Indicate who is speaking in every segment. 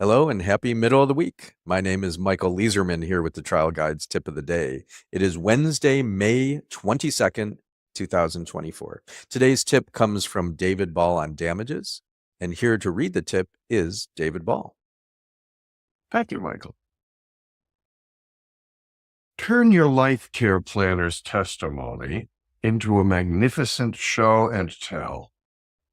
Speaker 1: Hello and happy middle of the week. My name is Michael Leeserman here with the Trial Guides tip of the day. It is Wednesday, May 22nd, 2024. Today's tip comes from David Ball on damages, and here to read the tip is David Ball.
Speaker 2: Thank you, Michael. Turn your life care planner's testimony into a magnificent show and tell.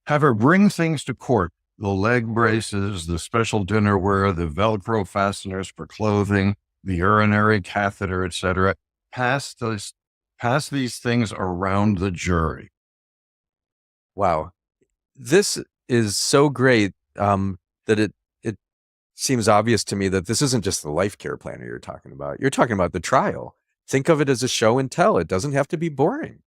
Speaker 2: Have her bring things to court: the leg braces, the special dinnerware, the Velcro fasteners for clothing, the urinary catheter, etc. Pass these things around the jury.
Speaker 1: Wow. This is so great that it seems obvious to me that this isn't just the life care planner you're talking about. You're talking about the trial. Think of it as a show and tell. It doesn't have to be boring.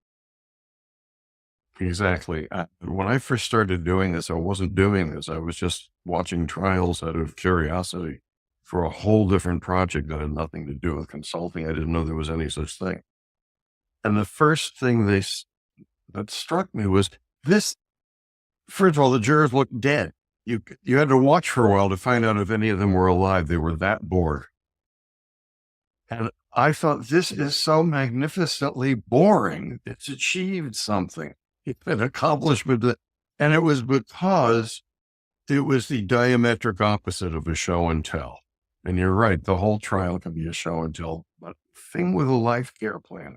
Speaker 2: Exactly. When I first started doing this, I wasn't doing this. I was just watching trials out of curiosity for a whole different project that had nothing to do with consulting. I didn't know there was any such thing. And the first thing that struck me was this. First of all, the jurors looked dead. You had to watch for a while to find out if any of them were alive. They were that bored. And I thought, this is so magnificently boring. It's achieved something. It's an accomplishment. And it was because it was the diametric opposite of a show and tell. And you're right, the whole trial can be a show and tell. But the thing with a life care plan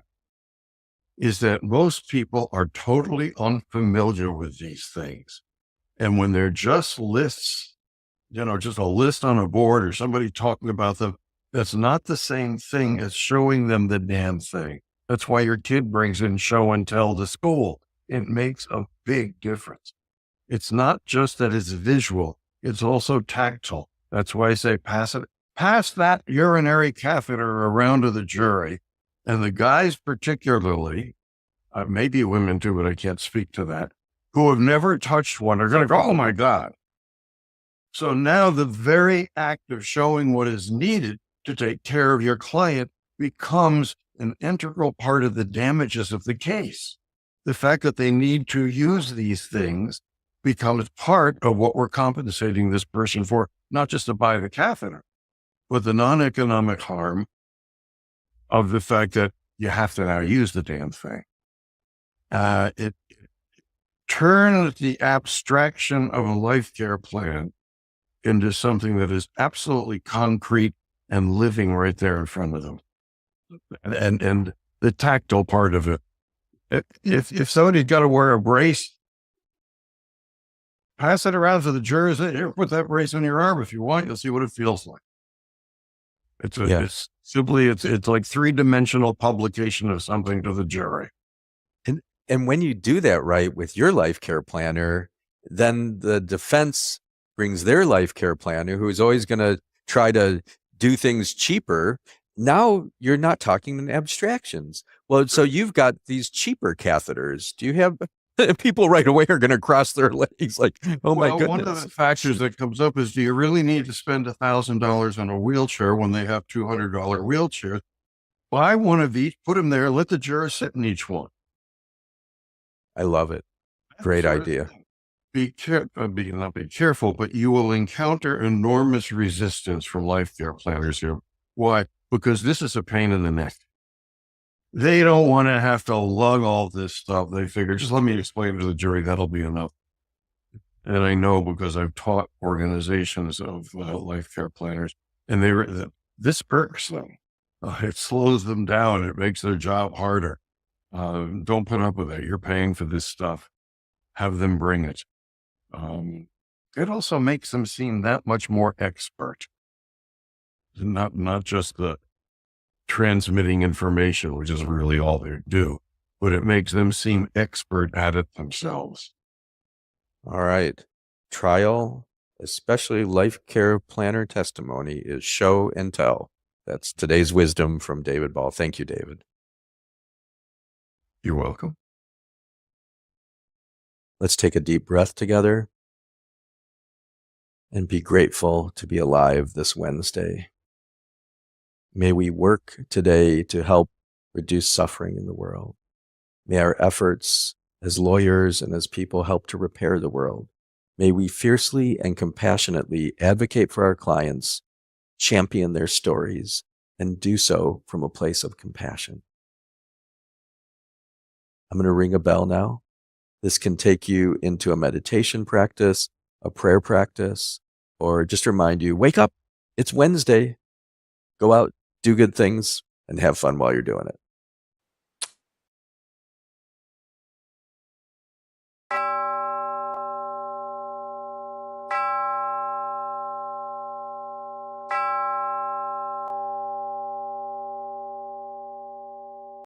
Speaker 2: is that most people are totally unfamiliar with these things. And when they're just lists, just a list on a board or somebody talking about them, that's not the same thing as showing them the damn thing. That's why your kid brings in show and tell to school. It makes a big difference. It's not just that it's visual, it's also tactile. That's why I say pass that urinary catheter around to the jury. And the guys particularly, maybe women too, but I can't speak to that, who have never touched one are going to go, oh my God. So now the very act of showing what is needed to take care of your client becomes an integral part of the damages of the case. The fact that they need to use these things becomes part of what we're compensating this person for, not just to buy the catheter, but the non-economic harm of the fact that you have to now use the damn thing. It turns the abstraction of a life care plan into something that is absolutely concrete and living right there in front of them. And the tactile part of it. If somebody's got to wear a brace, pass it around to the jurors. Here, put that brace on your arm if you want. You'll see what it feels like. It's like three-dimensional publication of something to the jury.
Speaker 1: And when you do that right with your life care planner, then the defense brings their life care planner, who is always going to try to do things cheaper. Now you're not talking in abstractions. Well, so you've got these cheaper catheters. Do you have people right away are going to cross their legs like, oh my goodness.
Speaker 2: One of the factors that comes up is, do you really need to spend $1,000 on a wheelchair when they have $200 wheelchairs? Buy one of each, put them there, let the juror sit in each one.
Speaker 1: I love it. Great idea.
Speaker 2: Not be careful, but you will encounter enormous resistance from life care planners here. Why? Because this is a pain in the neck. They don't want to have to lug all this stuff. They figure, just let me explain to the jury, that'll be enough. And I know because I've taught organizations of life care planners, and this irks them. It slows them down. It makes their job harder. Don't put up with it. You're paying for this stuff. Have them bring it. It also makes them seem that much more expert. Not just the transmitting information, which is really all they do, but it makes them seem expert at it themselves.
Speaker 1: All right. Trial, especially life care planner testimony, is show and tell. That's today's wisdom from David Ball. Thank you, David.
Speaker 2: You're welcome.
Speaker 1: Let's take a deep breath together and be grateful to be alive this Wednesday. May we work today to help reduce suffering in the world. May our efforts as lawyers and as people help to repair the world. May we fiercely and compassionately advocate for our clients, champion their stories, and do so from a place of compassion. I'm going to ring a bell now. This can take you into a meditation practice, a prayer practice, or just remind you, wake up, it's Wednesday. Go out, do good things, and have fun while you're doing it.